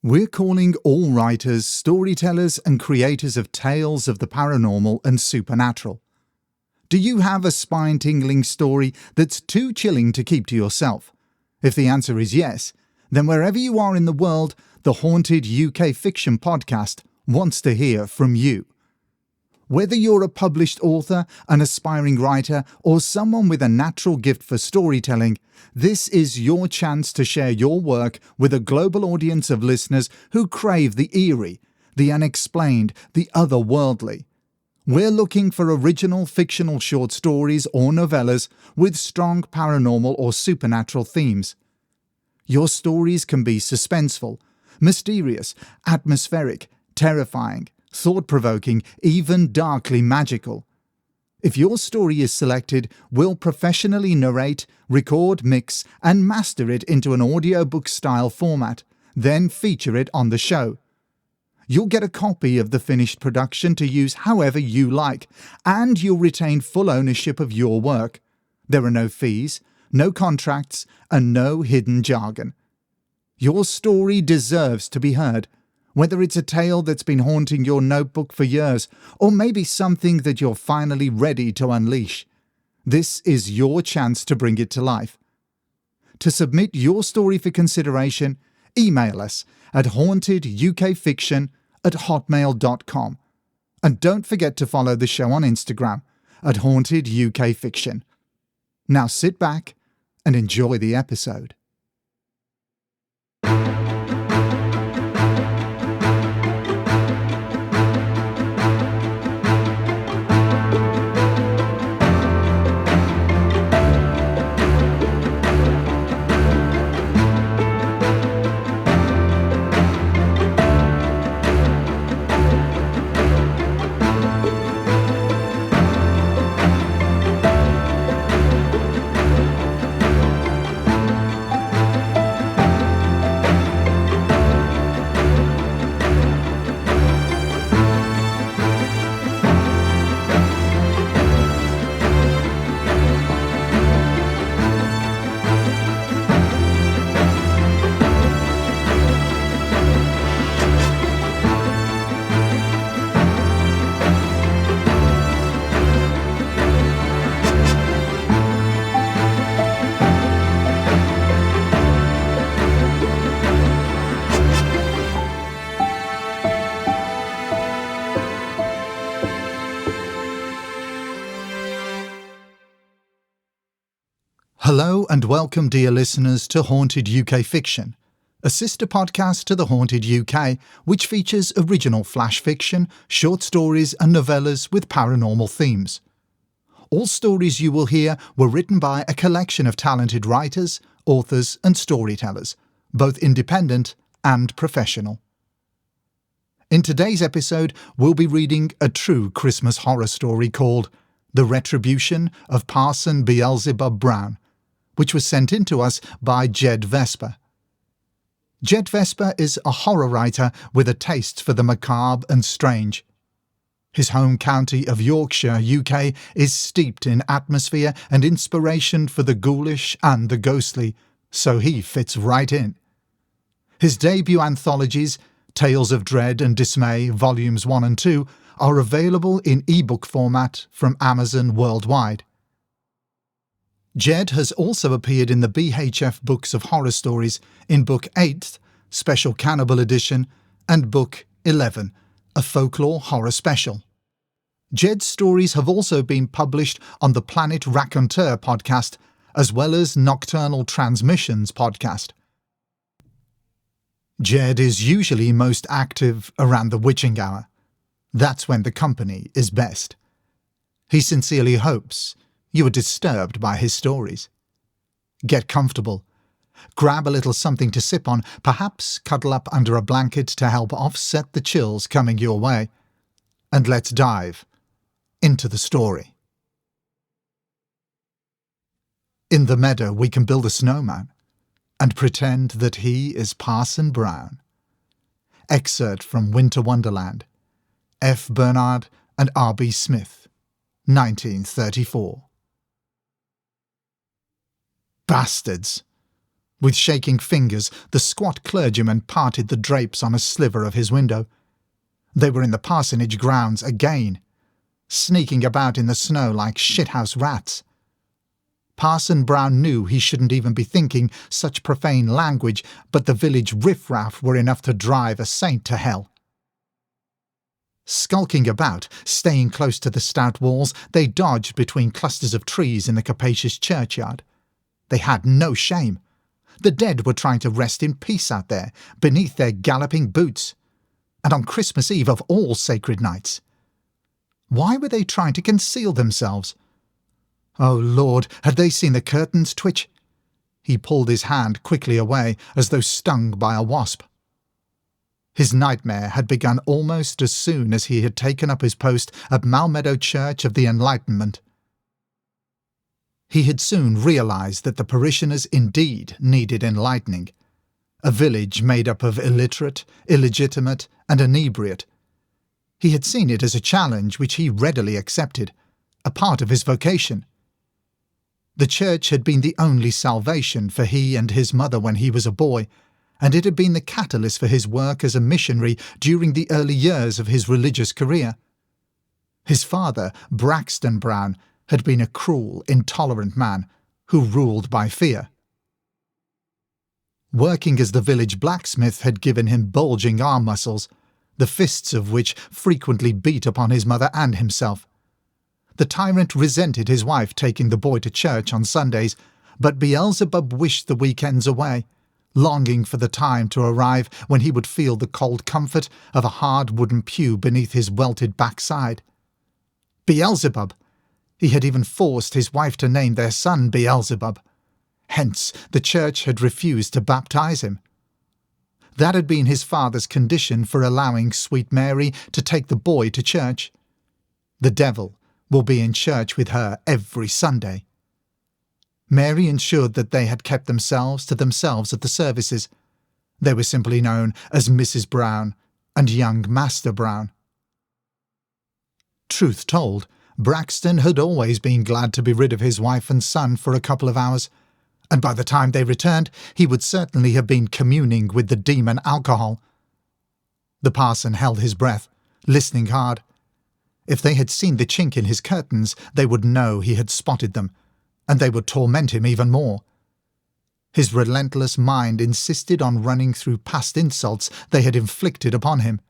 We're calling all writers, storytellers and creators of tales of the paranormal and supernatural. Do you have a spine-tingling story that's too chilling to keep to yourself? If the answer is yes, then wherever you are in the world, the Haunted UK Fiction Podcast wants to hear from you. Whether you're a published author, an aspiring writer, or someone with a natural gift for storytelling, this is your chance to share your work with a global audience of listeners who crave the eerie, the unexplained, the otherworldly. We're looking for original fictional short stories or novellas with strong paranormal or supernatural themes. Your stories can be suspenseful, mysterious, atmospheric, terrifying, thought-provoking, even darkly magical. If your story is selected, we'll professionally narrate, record, mix, and master it into an audiobook-style format, then feature it on the show. You'll get a copy of the finished production to use however you like, and you'll retain full ownership of your work. There are no fees, no contracts, and no hidden jargon. Your story deserves to be heard. Whether it's a tale that's been haunting your notebook for years, or maybe something that you're finally ready to unleash, this is your chance to bring it to life. To submit your story for consideration, email us at hauntedukfiction@hotmail.com. And don't forget to follow the show on Instagram at hauntedukfiction. Now sit back and enjoy the episode. Hello and welcome, dear listeners, to Haunted UK Fiction, a sister podcast to the Haunted UK, which features original flash fiction, short stories and novellas with paranormal themes. All stories you will hear were written by a collection of talented writers, authors and storytellers, both independent and professional. In today's episode, we'll be reading a true Christmas horror story called The Retribution of Parson Beelzebub Brown, which was sent in to us by Jed Vesper. Jed Vesper is a horror writer with a taste for the macabre and strange. His home county of Yorkshire, UK, is steeped in atmosphere and inspiration for the ghoulish and the ghostly, so he fits right in. His debut anthologies, Tales of Dread and Dismay, Volumes 1 and 2, are available in ebook format from Amazon worldwide. Jed has also appeared in the BHF Books of Horror Stories in Book 8, Special Cannibal Edition, and Book 11, a folklore horror special. Jed's stories have also been published on the Planet Raconteur podcast, as well as Nocturnal Transmissions podcast. Jed is usually most active around the witching hour. That's when the company is best. He sincerely hopes you are disturbed by his stories. Get comfortable. Grab a little something to sip on, perhaps cuddle up under a blanket to help offset the chills coming your way. And let's dive into the story. In the meadow we can build a snowman and pretend that he is Parson Brown. Excerpt from Winter Wonderland, F. Bernard and R. B. Smith, 1934. Bastards! With shaking fingers, the squat clergyman parted the drapes on a sliver of his window. They were in the parsonage grounds again, sneaking about in the snow like shithouse rats. Parson Brown knew he shouldn't even be thinking such profane language, but the village riffraff were enough to drive a saint to hell. Skulking about, staying close to the stout walls, they dodged between clusters of trees in the capacious churchyard. They had no shame. The dead were trying to rest in peace out there, beneath their galloping boots. And on Christmas Eve of all sacred nights. Why were they trying to conceal themselves? Oh Lord, had they seen the curtains twitch? He pulled his hand quickly away, as though stung by a wasp. His nightmare had begun almost as soon as he had taken up his post at Malmeadow Church of the Enlightenment. He had soon realised that the parishioners indeed needed enlightening. A village made up of illiterate, illegitimate, and inebriate. He had seen it as a challenge which he readily accepted, a part of his vocation. The church had been the only salvation for he and his mother when he was a boy, and it had been the catalyst for his work as a missionary during the early years of his religious career. His father, Braxton Brown, had been a cruel, intolerant man who ruled by fear. Working as the village blacksmith had given him bulging arm muscles, the fists of which frequently beat upon his mother and himself. The tyrant resented his wife taking the boy to church on Sundays, but Beelzebub wished the weekends away, longing for the time to arrive when he would feel the cold comfort of a hard wooden pew beneath his welted backside. Beelzebub! He had even forced his wife to name their son Beelzebub. Hence, the church had refused to baptize him. That had been his father's condition for allowing Sweet Mary to take the boy to church. The devil will be in church with her every Sunday. Mary ensured that they had kept themselves to themselves at the services. They were simply known as Mrs. Brown and young Master Brown. Truth told, Braxton had always been glad to be rid of his wife and son for a couple of hours, and by the time they returned, he would certainly have been communing with the demon alcohol. The parson held his breath, listening hard. If they had seen the chink in his curtains, they would know he had spotted them, and they would torment him even more. His relentless mind insisted on running through past insults they had inflicted upon him.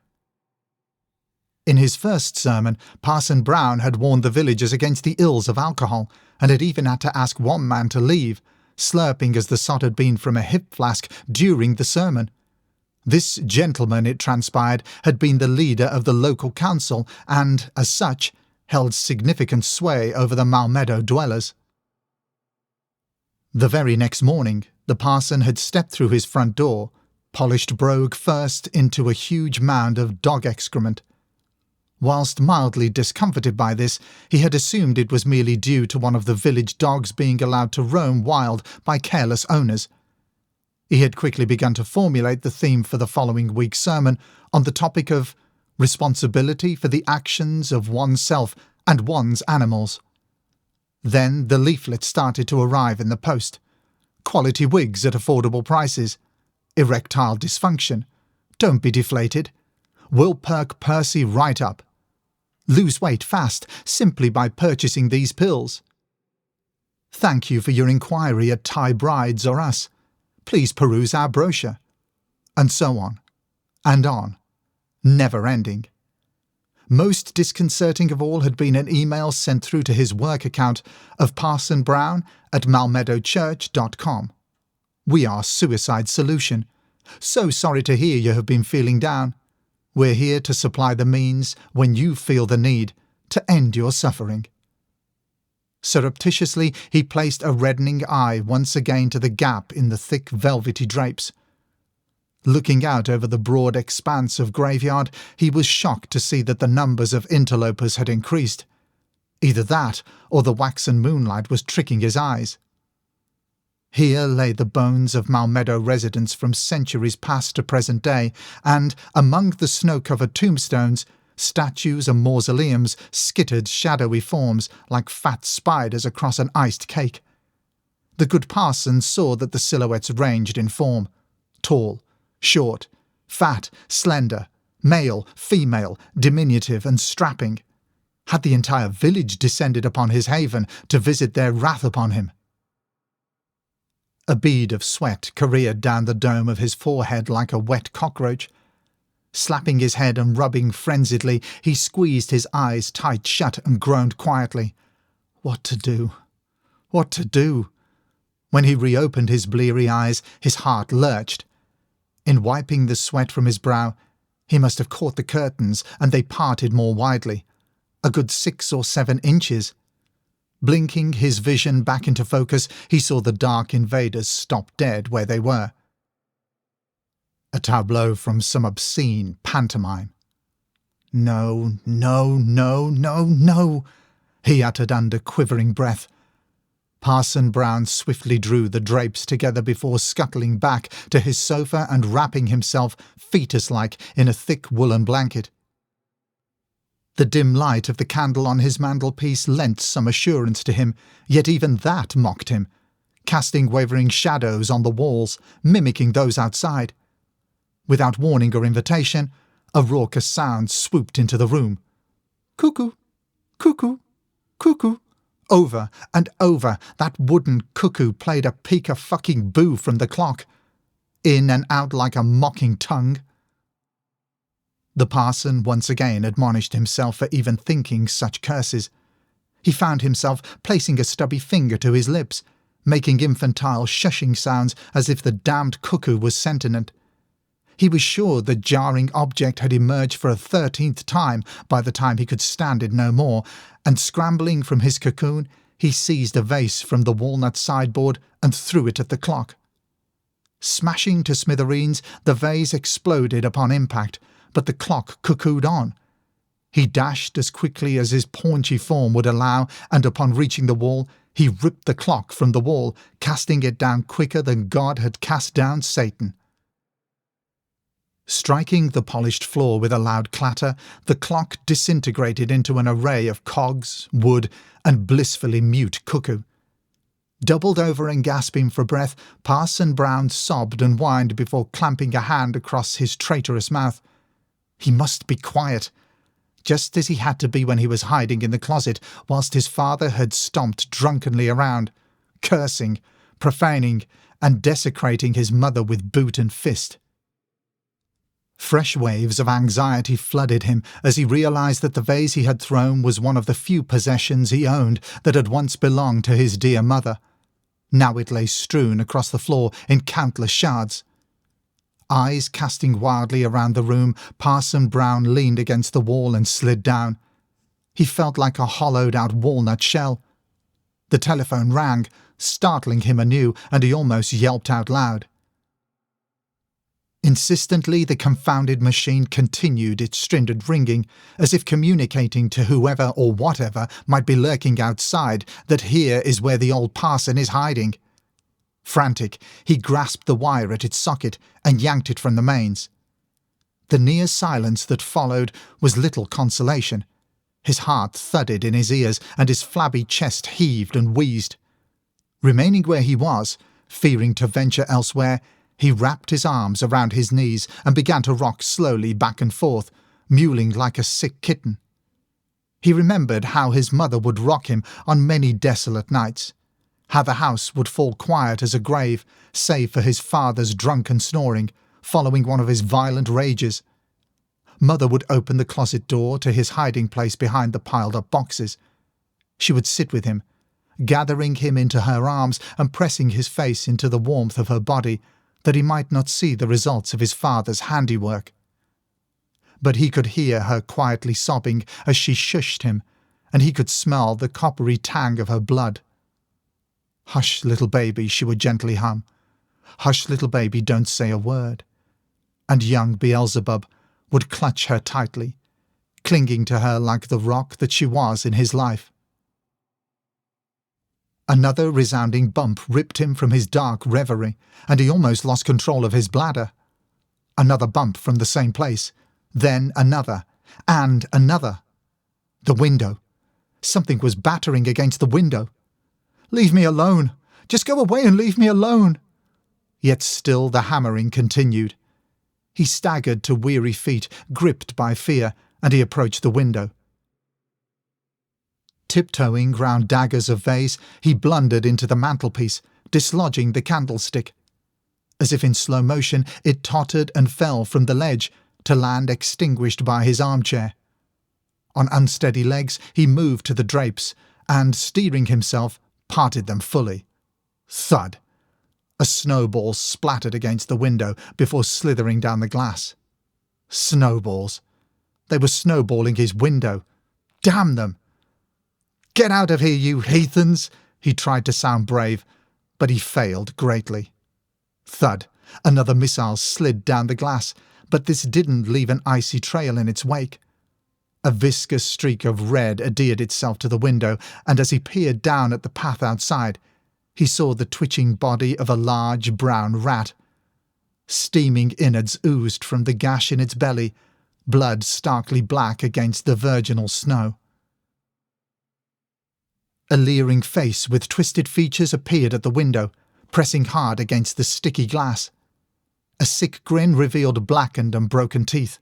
In his first sermon, Parson Brown had warned the villagers against the ills of alcohol, and had even had to ask one man to leave, slurping as the sot had been from a hip flask during the sermon. This gentleman, it transpired, had been the leader of the local council and, as such, held significant sway over the Malmeadow dwellers. The very next morning, the parson had stepped through his front door, polished brogue first into a huge mound of dog excrement. Whilst mildly discomfited by this, he had assumed it was merely due to one of the village dogs being allowed to roam wild by careless owners. He had quickly begun to formulate the theme for the following week's sermon on the topic of responsibility for the actions of oneself and one's animals. Then the leaflets started to arrive in the post. Quality wigs at affordable prices. Erectile dysfunction. Don't be deflated. Will perk Percy right up. Lose weight fast simply by purchasing these pills. Thank you for your inquiry at Thai Brides or Us. Please peruse our brochure. And so on. And on. Never ending. Most disconcerting of all had been an email sent through to his work account of parsonbrown@malmeadowchurch.com. We are Suicide Solution. So sorry to hear you have been feeling down. We're here to supply the means, when you feel the need, to end your suffering. Surreptitiously, he placed a reddening eye once again to the gap in the thick velvety drapes. Looking out over the broad expanse of graveyard, he was shocked to see that the numbers of interlopers had increased. Either that, or the waxen moonlight was tricking his eyes. Here lay the bones of Malmeadow residents from centuries past to present day, and, among the snow-covered tombstones, statues and mausoleums skittered shadowy forms like fat spiders across an iced cake. The good parson saw that the silhouettes ranged in form: tall, short, fat, slender, male, female, diminutive and strapping. Had the entire village descended upon his haven to visit their wrath upon him? A bead of sweat careered down the dome of his forehead like a wet cockroach. Slapping his head and rubbing frenziedly, he squeezed his eyes tight shut and groaned quietly. What to do? What to do? When he reopened his bleary eyes, his heart lurched. In wiping the sweat from his brow, he must have caught the curtains, and they parted more widely, a good 6 or 7 inches. Blinking his vision back into focus, he saw the dark invaders stop dead where they were. A tableau from some obscene pantomime. No, no, no, no, no, he uttered under quivering breath. Parson Brown swiftly drew the drapes together before scuttling back to his sofa and wrapping himself, fetus-like, in a thick woolen blanket. The dim light of the candle on his mantelpiece lent some assurance to him, yet even that mocked him, casting wavering shadows on the walls, mimicking those outside. Without warning or invitation, a raucous sound swooped into the room. Cuckoo! Cuckoo! Cuckoo! Over and over, that wooden cuckoo played a peek-a-fucking-boo from the clock, in and out like a mocking tongue. The parson once again admonished himself for even thinking such curses. He found himself placing a stubby finger to his lips, making infantile shushing sounds as if the damned cuckoo was sentient. He was sure the jarring object had emerged for a 13th time by the time he could stand it no more, and scrambling from his cocoon, he seized a vase from the walnut sideboard and threw it at the clock. Smashing to smithereens, the vase exploded upon impact, but the clock cuckooed on. He dashed as quickly as his paunchy form would allow, and upon reaching the wall, he ripped the clock from the wall, casting it down quicker than God had cast down Satan. Striking the polished floor with a loud clatter, the clock disintegrated into an array of cogs, wood, and blissfully mute cuckoo. Doubled over and gasping for breath, Parson Brown sobbed and whined before clamping a hand across his traitorous mouth. He must be quiet, just as he had to be when he was hiding in the closet whilst his father had stomped drunkenly around, cursing, profaning, and desecrating his mother with boot and fist. Fresh waves of anxiety flooded him as he realized that the vase he had thrown was one of the few possessions he owned that had once belonged to his dear mother. Now it lay strewn across the floor in countless shards. Eyes casting wildly around the room, Parson Brown leaned against the wall and slid down. He felt like a hollowed-out walnut shell. The telephone rang, startling him anew, and he almost yelped out loud. Insistently, the confounded machine continued its strident ringing, as if communicating to whoever or whatever might be lurking outside that here is where the old parson is hiding. Frantic, he grasped the wire at its socket and yanked it from the mains. The near silence that followed was little consolation. His heart thudded in his ears and his flabby chest heaved and wheezed. Remaining where he was, fearing to venture elsewhere, he wrapped his arms around his knees and began to rock slowly back and forth, mewling like a sick kitten. He remembered how his mother would rock him on many desolate nights, how the house would fall quiet as a grave, save for his father's drunken snoring, following one of his violent rages. Mother would open the closet door to his hiding place behind the piled-up boxes. She would sit with him, gathering him into her arms and pressing his face into the warmth of her body, that he might not see the results of his father's handiwork. But he could hear her quietly sobbing as she shushed him, and he could smell the coppery tang of her blood. "Hush, little baby," she would gently hum. "Hush, little baby, don't say a word." And young Beelzebub would clutch her tightly, clinging to her like the rock that she was in his life. Another resounding bump ripped him from his dark reverie, and he almost lost control of his bladder. Another bump from the same place, then another, and another. The window. Something was battering against the window. "Leave me alone! Just go away and leave me alone." Yet still the hammering continued. He staggered to weary feet, gripped by fear, and he approached the window. Tiptoeing round daggers of vase, he blundered into the mantelpiece, dislodging the candlestick. As if in slow motion, it tottered and fell from the ledge, to land extinguished by his armchair. On unsteady legs, he moved to the drapes, and, steering himself, parted them fully. Thud! A snowball splattered against the window before slithering down the glass. Snowballs! They were snowballing his window. Damn them! "Get out of here, you heathens!" He tried to sound brave, but he failed greatly. Thud! Another missile slid down the glass, but this didn't leave an icy trail in its wake. A viscous streak of red adhered itself to the window, and as he peered down at the path outside, he saw the twitching body of a large brown rat. Steaming innards oozed from the gash in its belly, blood starkly black against the virginal snow. A leering face with twisted features appeared at the window, pressing hard against the sticky glass. A sick grin revealed blackened and broken teeth.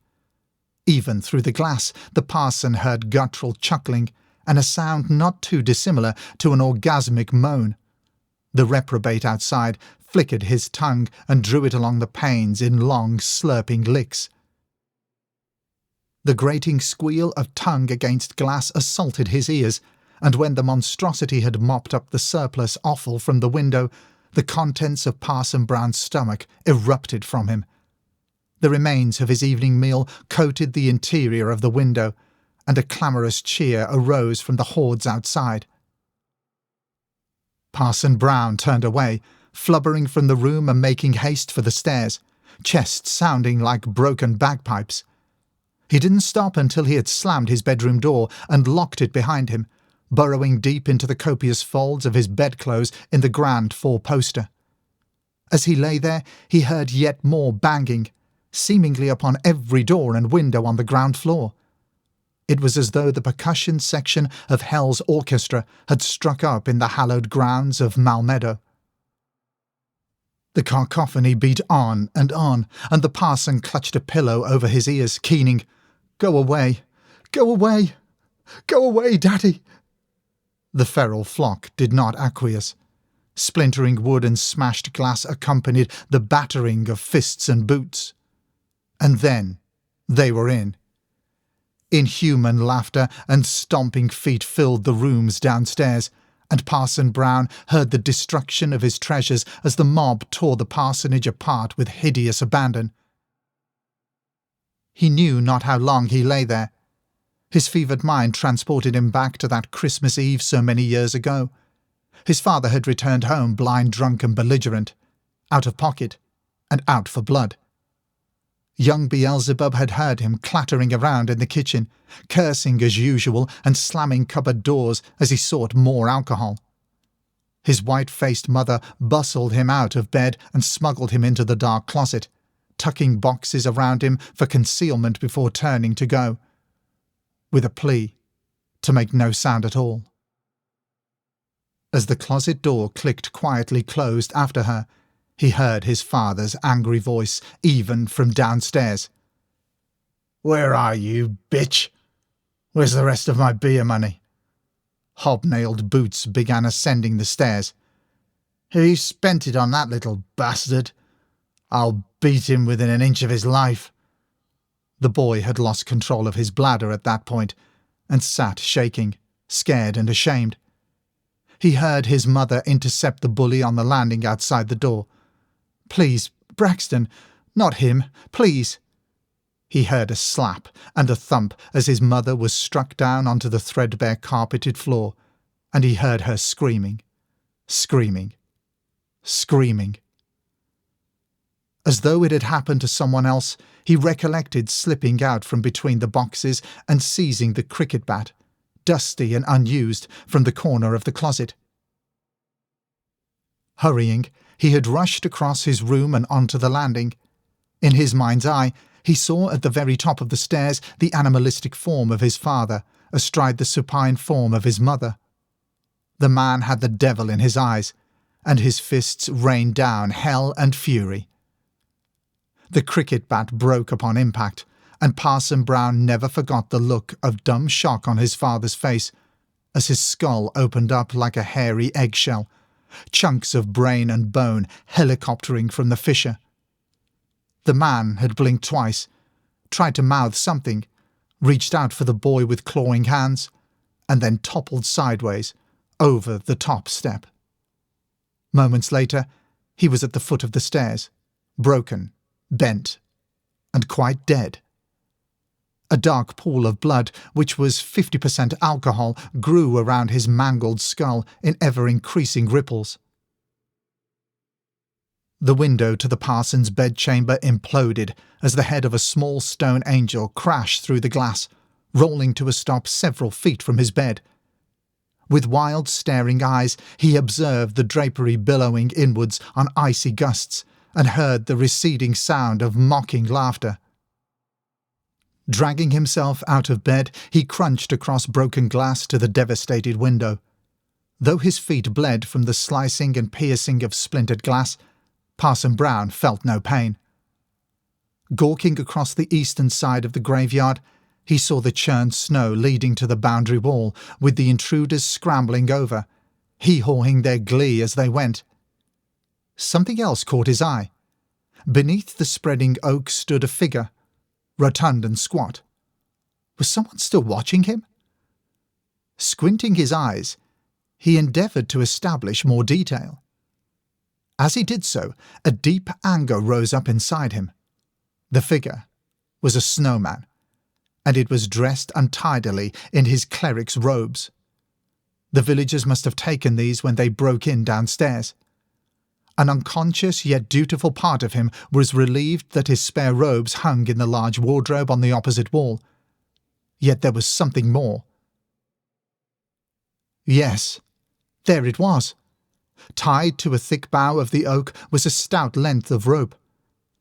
Even through the glass, the parson heard guttural chuckling, and a sound not too dissimilar to an orgasmic moan. The reprobate outside flickered his tongue and drew it along the panes in long, slurping licks. The grating squeal of tongue against glass assaulted his ears, and when the monstrosity had mopped up the surplus offal from the window, the contents of Parson Brown's stomach erupted from him. The remains of his evening meal coated the interior of the window, and a clamorous cheer arose from the hordes outside. Parson Brown turned away, flubbering from the room and making haste for the stairs, chest sounding like broken bagpipes. He didn't stop until he had slammed his bedroom door and locked it behind him, burrowing deep into the copious folds of his bedclothes in the grand four-poster. As he lay there, he heard yet more banging, seemingly upon every door and window on the ground floor. It was as though the percussion section of Hell's orchestra had struck up in the hallowed grounds of Malmeadow. The cacophony beat on, and the parson clutched a pillow over his ears, keening, "Go away! Go away! Go away, Daddy!" The feral flock did not acquiesce. Splintering wood and smashed glass accompanied the battering of fists and boots. And then they were in. Inhuman laughter and stomping feet filled the rooms downstairs, and Parson Brown heard the destruction of his treasures as the mob tore the parsonage apart with hideous abandon. He knew not how long he lay there. His fevered mind transported him back to that Christmas Eve so many years ago. His father had returned home blind, drunk and belligerent, out of pocket, and out for blood. Young Beelzebub had heard him clattering around in the kitchen, cursing as usual and slamming cupboard doors as he sought more alcohol. His white-faced mother bustled him out of bed and smuggled him into the dark closet, tucking boxes around him for concealment before turning to go, with a plea to make no sound at all. As the closet door clicked quietly closed after her, he heard his father's angry voice, even from downstairs. "Where are you, bitch? Where's the rest of my beer money?" Hobnailed boots began ascending the stairs. "He spent it on that little bastard. I'll beat him within an inch of his life." The boy had lost control of his bladder at that point, and sat shaking, scared and ashamed. He heard his mother intercept the bully on the landing outside the door. "Please, Braxton, not him, please." He heard a slap and a thump as his mother was struck down onto the threadbare carpeted floor, and he heard her screaming, screaming, screaming. As though it had happened to someone else, he recollected slipping out from between the boxes and seizing the cricket bat, dusty and unused, from the corner of the closet. Hurrying, he had rushed across his room and onto the landing. In his mind's eye, he saw at the very top of the stairs the animalistic form of his father, astride the supine form of his mother. The man had the devil in his eyes, and his fists rained down hell and fury. The cricket bat broke upon impact, and Parson Brown never forgot the look of dumb shock on his father's face as his skull opened up like a hairy eggshell, chunks of brain and bone helicoptering from the fissure. The man had blinked twice, tried to mouth something, reached out for the boy with clawing hands, and then toppled sideways over the top step. Moments later, he was at the foot of the stairs, broken, bent, and quite dead. A dark pool of blood, which was 50% alcohol, grew around his mangled skull in ever-increasing ripples. The window to the parson's bedchamber imploded as the head of a small stone angel crashed through the glass, rolling to a stop several feet from his bed. With wild, staring eyes, he observed the drapery billowing inwards on icy gusts and heard the receding sound of mocking laughter. Dragging himself out of bed, he crunched across broken glass to the devastated window. Though his feet bled from the slicing and piercing of splintered glass, Parson Brown felt no pain. Gawking across the eastern side of the graveyard, he saw the churned snow leading to the boundary wall, with the intruders scrambling over, hee-hawing their glee as they went. Something else caught his eye. Beneath the spreading oak stood a figure, rotund and squat. Was someone still watching him? Squinting his eyes, he endeavoured to establish more detail. As he did so, a deep anger rose up inside him. The figure was a snowman, and it was dressed untidily in his cleric's robes. The villagers must have taken these when they broke in downstairs. An unconscious yet dutiful part of him was relieved that his spare robes hung in the large wardrobe on the opposite wall. Yet there was something more. Yes, there it was. Tied to a thick bough of the oak was a stout length of rope.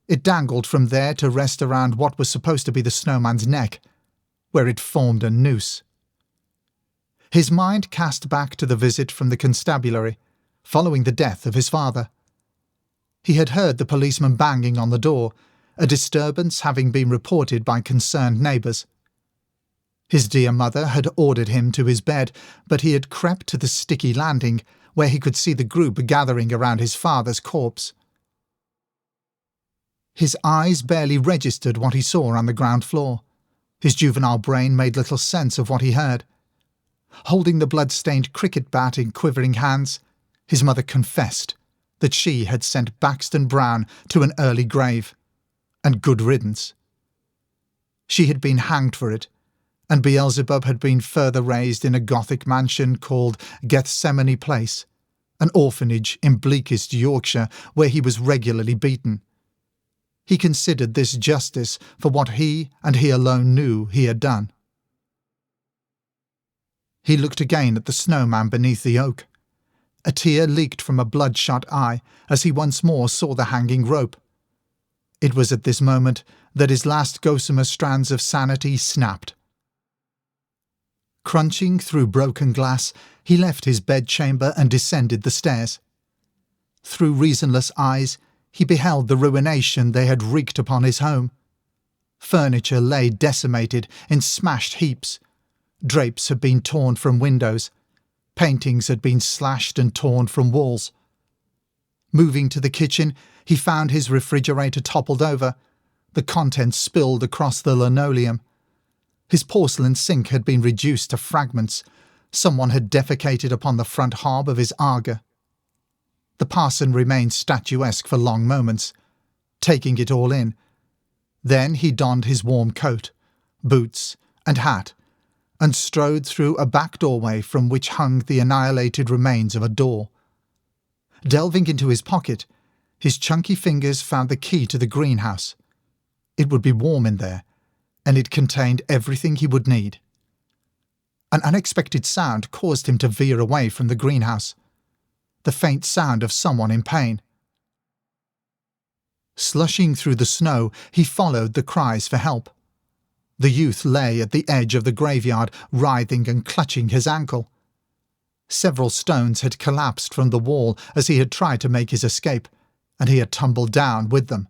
It dangled from there to rest around what was supposed to be the snowman's neck, where it formed a noose. His mind cast back to the visit from the constabulary, following the death of his father. He had heard the policeman banging on the door, a disturbance having been reported by concerned neighbours. His dear mother had ordered him to his bed, but he had crept to the sticky landing, where he could see the group gathering around his father's corpse. His eyes barely registered what he saw on the ground floor. His juvenile brain made little sense of what he heard. Holding the blood-stained cricket bat in quivering hands, his mother confessed that she had sent Baxton Brown to an early grave, and good riddance. She had been hanged for it, and Beelzebub had been further raised in a Gothic mansion called Gethsemane Place, an orphanage in bleakest Yorkshire where he was regularly beaten. He considered this justice for what he and he alone knew he had done. He looked again at the snowman beneath the oak. A tear leaked from a bloodshot eye as he once more saw the hanging rope. It was at this moment that his last gossamer strands of sanity snapped. Crunching through broken glass, he left his bedchamber and descended the stairs. Through reasonless eyes, he beheld the ruination they had wreaked upon his home. Furniture lay decimated in smashed heaps. Drapes had been torn from windows. Paintings had been slashed and torn from walls. Moving to the kitchen, he found his refrigerator toppled over, the contents spilled across the linoleum. His porcelain sink had been reduced to fragments. Someone had defecated upon the front hob of his Arga. The parson remained statuesque for long moments, taking it all in. Then he donned his warm coat, boots, and hat, and strode through a back doorway from which hung the annihilated remains of a door. Delving into his pocket, his chunky fingers found the key to the greenhouse. It would be warm in there, and it contained everything he would need. An unexpected sound caused him to veer away from the greenhouse. The faint sound of someone in pain. Slushing through the snow, he followed the cries for help. The youth lay at the edge of the graveyard, writhing and clutching his ankle. Several stones had collapsed from the wall as he had tried to make his escape, and he had tumbled down with them.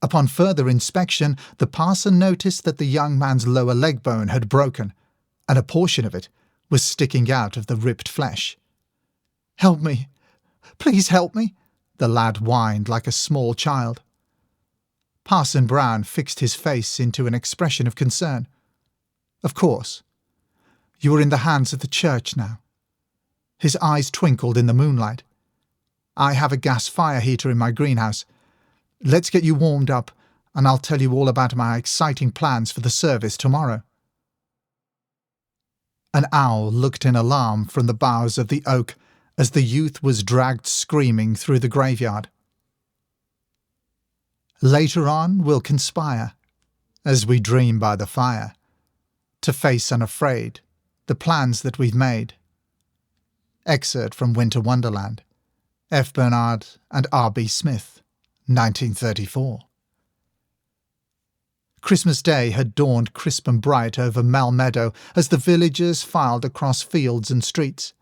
Upon further inspection, the parson noticed that the young man's lower leg bone had broken, and a portion of it was sticking out of the ripped flesh. "Help me! Please help me!" the lad whined like a small child. Parson Brown fixed his face into an expression of concern. "Of course. You are in the hands of the church now." His eyes twinkled in the moonlight. "I have a gas fire heater in my greenhouse. Let's get you warmed up, and I'll tell you all about my exciting plans for the service tomorrow." An owl looked in alarm from the boughs of the oak as the youth was dragged screaming through the graveyard. Later on we'll conspire, as we dream by the fire, to face unafraid the plans that we've made. Excerpt from Winter Wonderland, F. Bernard and R.B. Smith, 1934. Christmas Day had dawned crisp and bright over Mel Meadow as the villagers filed across fields and streets.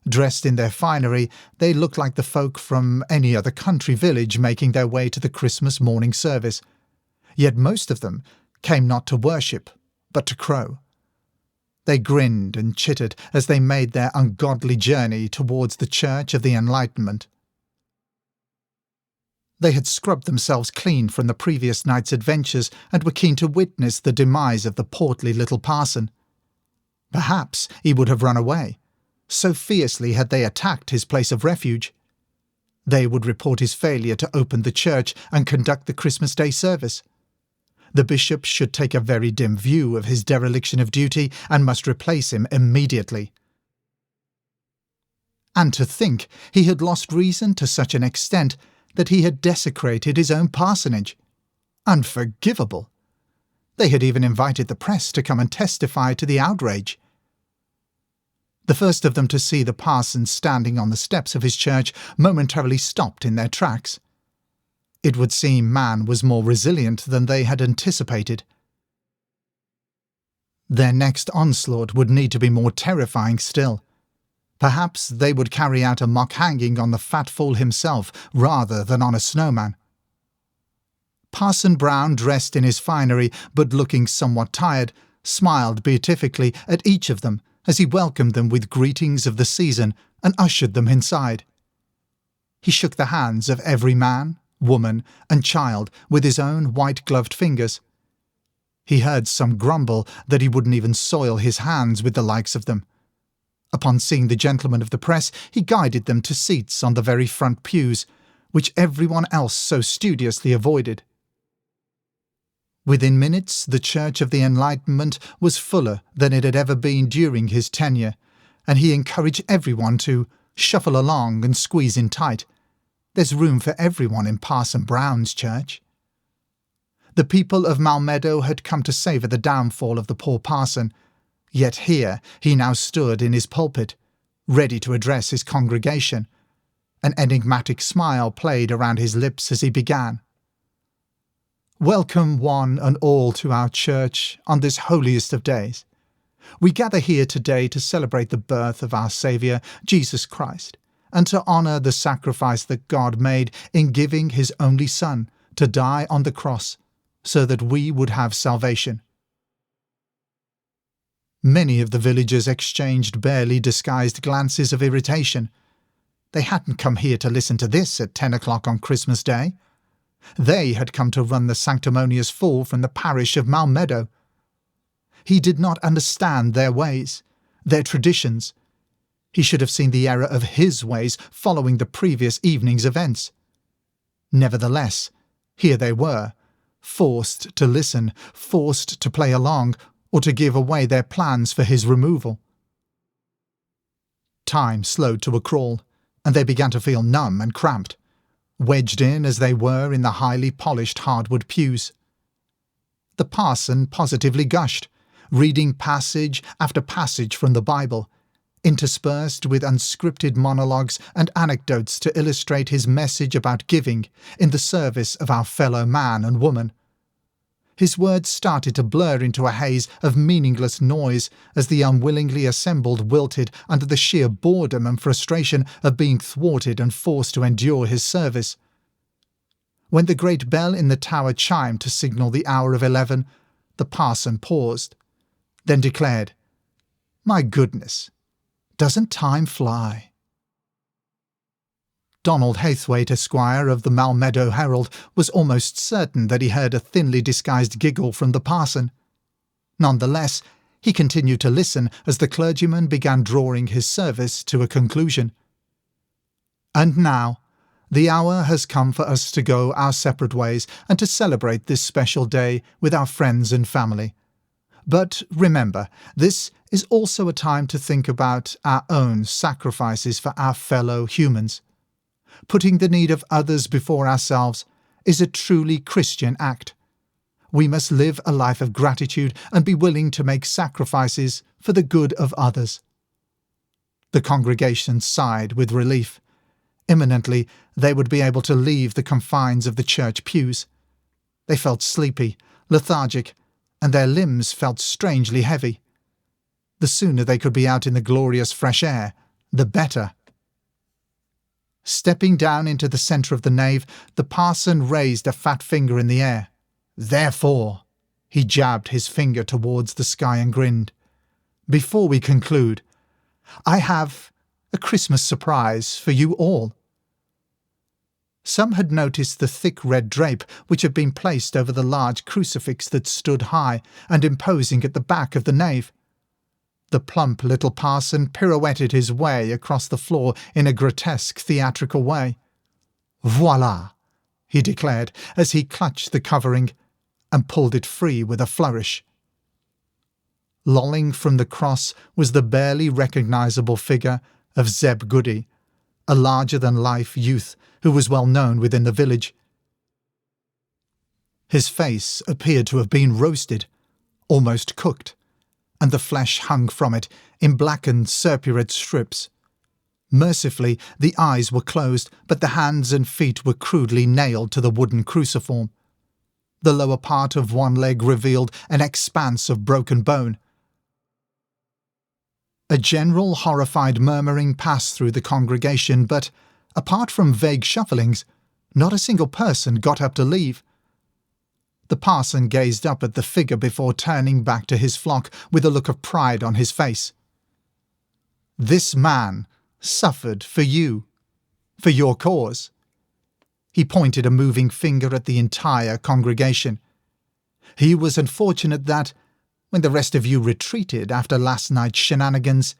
Dressed in their finery, they looked like the folk from any other country village making their way to the Christmas morning service. Yet most of them came not to worship, but to crow. They grinned and chittered as they made their ungodly journey towards the Church of the Enlightenment. They had scrubbed themselves clean from the previous night's adventures and were keen to witness the demise of the portly little parson. Perhaps he would have run away. So fiercely had they attacked his place of refuge. They would report his failure to open the church and conduct the Christmas Day service. The bishop should take a very dim view of his dereliction of duty and must replace him immediately. And to think he had lost reason to such an extent that he had desecrated his own parsonage. Unforgivable! They had even invited the press to come and testify to the outrage. The first of them to see the parson standing on the steps of his church momentarily stopped in their tracks. It would seem man was more resilient than they had anticipated. Their next onslaught would need to be more terrifying still. Perhaps they would carry out a mock hanging on the fat fool himself rather than on a snowman. Parson Brown, dressed in his finery but looking somewhat tired, smiled beatifically at each of them as he welcomed them with greetings of the season and ushered them inside. He shook the hands of every man, woman, and child with his own white-gloved fingers. He heard some grumble that he wouldn't even soil his hands with the likes of them. Upon seeing the gentlemen of the press, he guided them to seats on the very front pews, which everyone else so studiously avoided. Within minutes, the Church of the Enlightenment was fuller than it had ever been during his tenure, and he encouraged everyone to shuffle along and squeeze in tight. There's room for everyone in Parson Brown's church. The people of Malmeadow had come to savour the downfall of the poor parson, yet here he now stood in his pulpit, ready to address his congregation. An enigmatic smile played around his lips as he began. Welcome one and all to our church on this holiest of days. We gather here today to celebrate the birth of our Saviour, Jesus Christ, and to honour the sacrifice that God made in giving his only Son to die on the cross, so that we would have salvation. Many of the villagers exchanged barely disguised glances of irritation. They hadn't come here to listen to this at 10 o'clock on Christmas Day. They had come to run the sanctimonious fool from the parish of Malmeadow. He did not understand their ways, their traditions. He should have seen the error of his ways following the previous evening's events. Nevertheless, here they were, forced to listen, forced to play along, or to give away their plans for his removal. Time slowed to a crawl, and they began to feel numb and cramped, wedged in as they were in the highly polished hardwood pews. The parson positively gushed, reading passage after passage from the Bible, interspersed with unscripted monologues and anecdotes to illustrate his message about giving in the service of our fellow man and woman. His words started to blur into a haze of meaningless noise as the unwillingly assembled wilted under the sheer boredom and frustration of being thwarted and forced to endure his service. When the great bell in the tower chimed to signal the hour of 11, the parson paused, then declared, "My goodness, doesn't time fly?" Donald Haythwaite, Esquire, of the Malmeadow Herald, was almost certain that he heard a thinly disguised giggle from the parson. Nonetheless, he continued to listen as the clergyman began drawing his service to a conclusion. "And now, the hour has come for us to go our separate ways and to celebrate this special day with our friends and family. But remember, this is also a time to think about our own sacrifices for our fellow humans. Putting the need of others before ourselves is a truly Christian act. We must live a life of gratitude and be willing to make sacrifices for the good of others." The congregation sighed with relief. Imminently, they would be able to leave the confines of the church pews. They felt sleepy, lethargic, and their limbs felt strangely heavy. The sooner they could be out in the glorious fresh air, the better. Stepping down into the centre of the nave, the parson raised a fat finger in the air. "Therefore," he jabbed his finger towards the sky and grinned, "before we conclude, I have a Christmas surprise for you all." Some had noticed the thick red drape which had been placed over the large crucifix that stood high and imposing at the back of the nave. The plump little parson pirouetted his way across the floor in a grotesque theatrical way. "Voila!" he declared as he clutched the covering and pulled it free with a flourish. Lolling from the cross was the barely recognisable figure of Zeb Goody, a larger-than-life youth who was well known within the village. His face appeared to have been roasted, almost cooked, and the flesh hung from it in blackened serpulid strips. Mercifully, the eyes were closed, but the hands and feet were crudely nailed to the wooden cruciform. The lower part of one leg revealed an expanse of broken bone. A general horrified murmuring passed through the congregation, but, apart from vague shufflings, not a single person got up to leave. The parson gazed up at the figure before turning back to his flock with a look of pride on his face. "This man suffered for you, for your cause." He pointed a moving finger at the entire congregation. "He was unfortunate that, when the rest of you retreated after last night's shenanigans,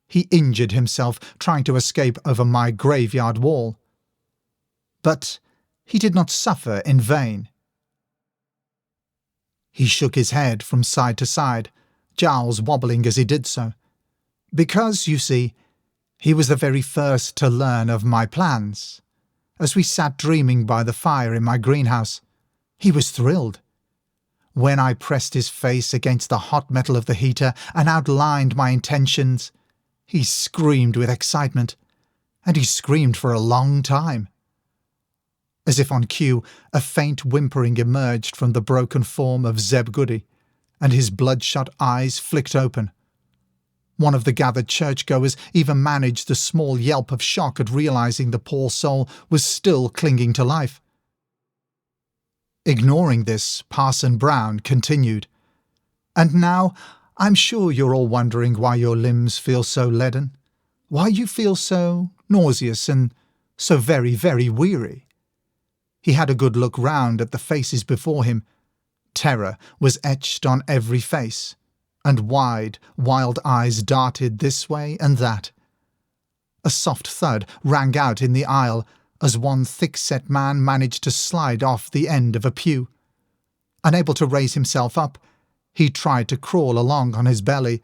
he injured himself trying to escape over my graveyard wall. But he did not suffer in vain." He shook his head from side to side, jowls wobbling as he did so. "Because, you see, he was the very first to learn of my plans. As we sat dreaming by the fire in my greenhouse, he was thrilled. When I pressed his face against the hot metal of the heater and outlined my intentions, he screamed with excitement, and he screamed for a long time." As if on cue, a faint whimpering emerged from the broken form of Zeb Goody, and his bloodshot eyes flicked open. One of the gathered churchgoers even managed a small yelp of shock at realizing the poor soul was still clinging to life. Ignoring this, Parson Brown continued, "And now, I'm sure you're all wondering why your limbs feel so leaden, why you feel so nauseous and so very, very weary." He had a good look round at the faces before him. Terror was etched on every face, and wide, wild eyes darted this way and that. A soft thud rang out in the aisle as one thick-set man managed to slide off the end of a pew. Unable to raise himself up, he tried to crawl along on his belly,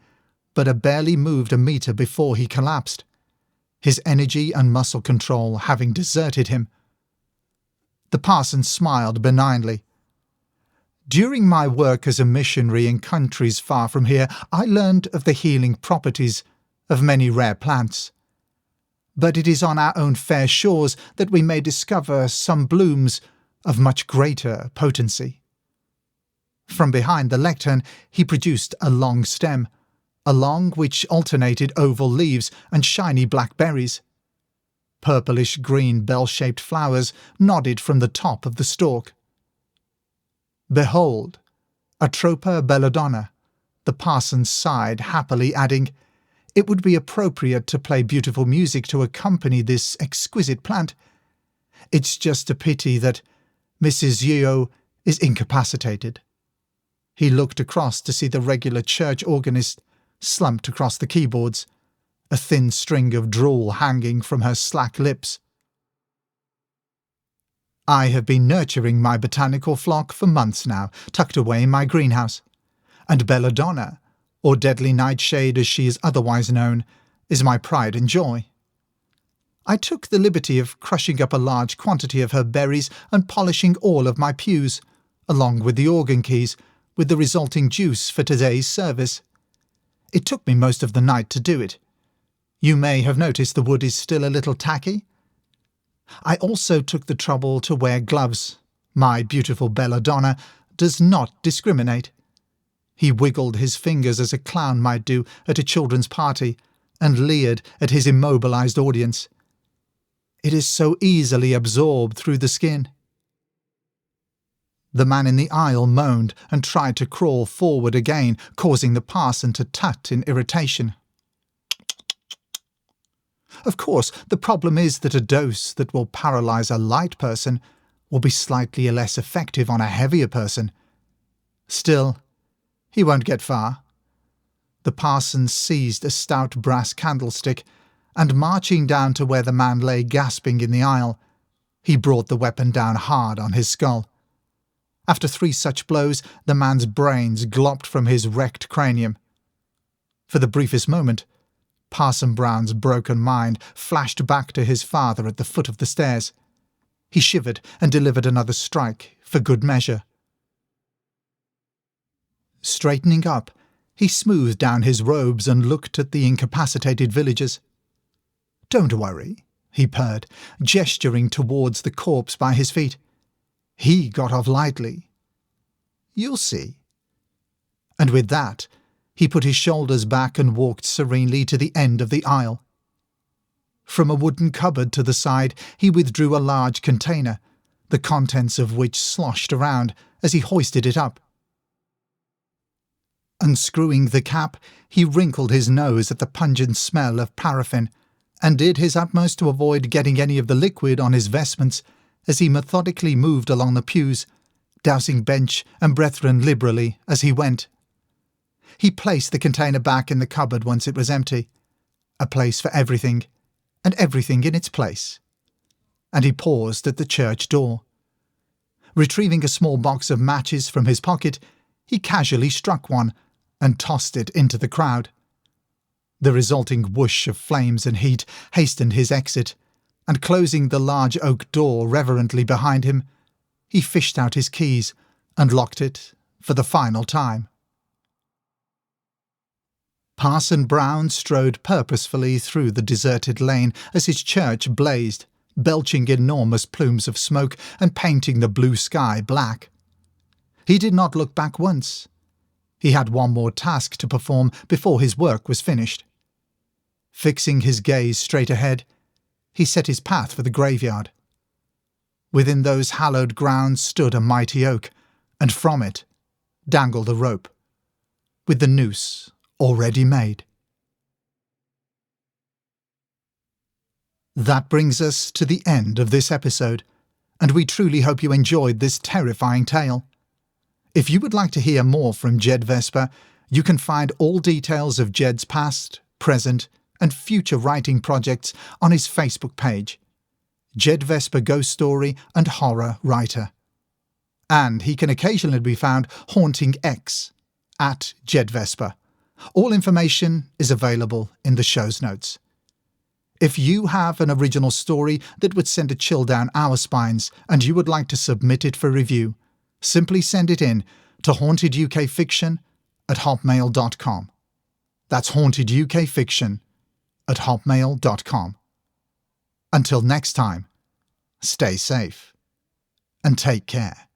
but had barely moved a metre before he collapsed, his energy and muscle control having deserted him. The parson smiled benignly. "During my work as a missionary in countries far from here, I learned of the healing properties of many rare plants. But it is on our own fair shores that we may discover some blooms of much greater potency." From behind the lectern he produced a long stem, along which alternated oval leaves and shiny black berries. Purplish-green bell-shaped flowers nodded from the top of the stalk. "Behold, Atropa belladonna," the parson sighed happily, adding, "It would be appropriate to play beautiful music to accompany this exquisite plant. It's just a pity that Mrs. Yeo is incapacitated." He looked across to see the regular church organist slumped across the keyboards, a thin string of drool hanging from her slack lips. "I have been nurturing my botanical flock for months now, tucked away in my greenhouse, and Belladonna, or Deadly Nightshade as she is otherwise known, is my pride and joy. I took the liberty of crushing up a large quantity of her berries and polishing all of my pews, along with the organ keys, with the resulting juice for today's service. It took me most of the night to do it. You may have noticed the wood is still a little tacky. I also took the trouble to wear gloves. My beautiful Belladonna does not discriminate." He wiggled his fingers as a clown might do at a children's party, and leered at his immobilized audience. "It is so easily absorbed through the skin." The man in the aisle moaned and tried to crawl forward again, causing the parson to tut in irritation. "Of course, the problem is that a dose that will paralyze a light person will be slightly less effective on a heavier person. Still, he won't get far." The parson seized a stout brass candlestick, and marching down to where the man lay gasping in the aisle, he brought the weapon down hard on his skull. After 3 such blows, the man's brains glopped from his wrecked cranium. For the briefest moment, Parson Brown's broken mind flashed back to his father at the foot of the stairs. He shivered and delivered another strike, for good measure. Straightening up, he smoothed down his robes and looked at the incapacitated villagers. "Don't worry," he purred, gesturing towards the corpse by his feet. "He got off lightly. You'll see." And with that, he put his shoulders back and walked serenely to the end of the aisle. From a wooden cupboard to the side, he withdrew a large container, the contents of which sloshed around as he hoisted it up. Unscrewing the cap, he wrinkled his nose at the pungent smell of paraffin, and did his utmost to avoid getting any of the liquid on his vestments as he methodically moved along the pews, dousing bench and brethren liberally as he went. He placed the container back in the cupboard once it was empty, a place for everything, and everything in its place. And he paused at the church door. Retrieving a small box of matches from his pocket, he casually struck one and tossed it into the crowd. The resulting whoosh of flames and heat hastened his exit, and closing the large oak door reverently behind him, he fished out his keys and locked it for the final time. Parson Brown strode purposefully through the deserted lane as his church blazed, belching enormous plumes of smoke and painting the blue sky black. He did not look back once. He had one more task to perform before his work was finished. Fixing his gaze straight ahead, he set his path for the graveyard. Within those hallowed grounds stood a mighty oak, and from it dangled a rope, with the noose already made. That brings us to the end of this episode, and we truly hope you enjoyed this terrifying tale. If you would like to hear more from Jed Vesper, you can find all details of Jed's past, present, and future writing projects on his Facebook page, Jed Vesper Ghost Story and Horror Writer. And he can occasionally be found haunting X, at Jed Vesper. All information is available in the show's notes. If you have an original story that would send a chill down our spines and you would like to submit it for review, simply send it in to hauntedukfiction@hotmail.com. That's hauntedukfiction@hotmail.com. Until next time, stay safe and take care.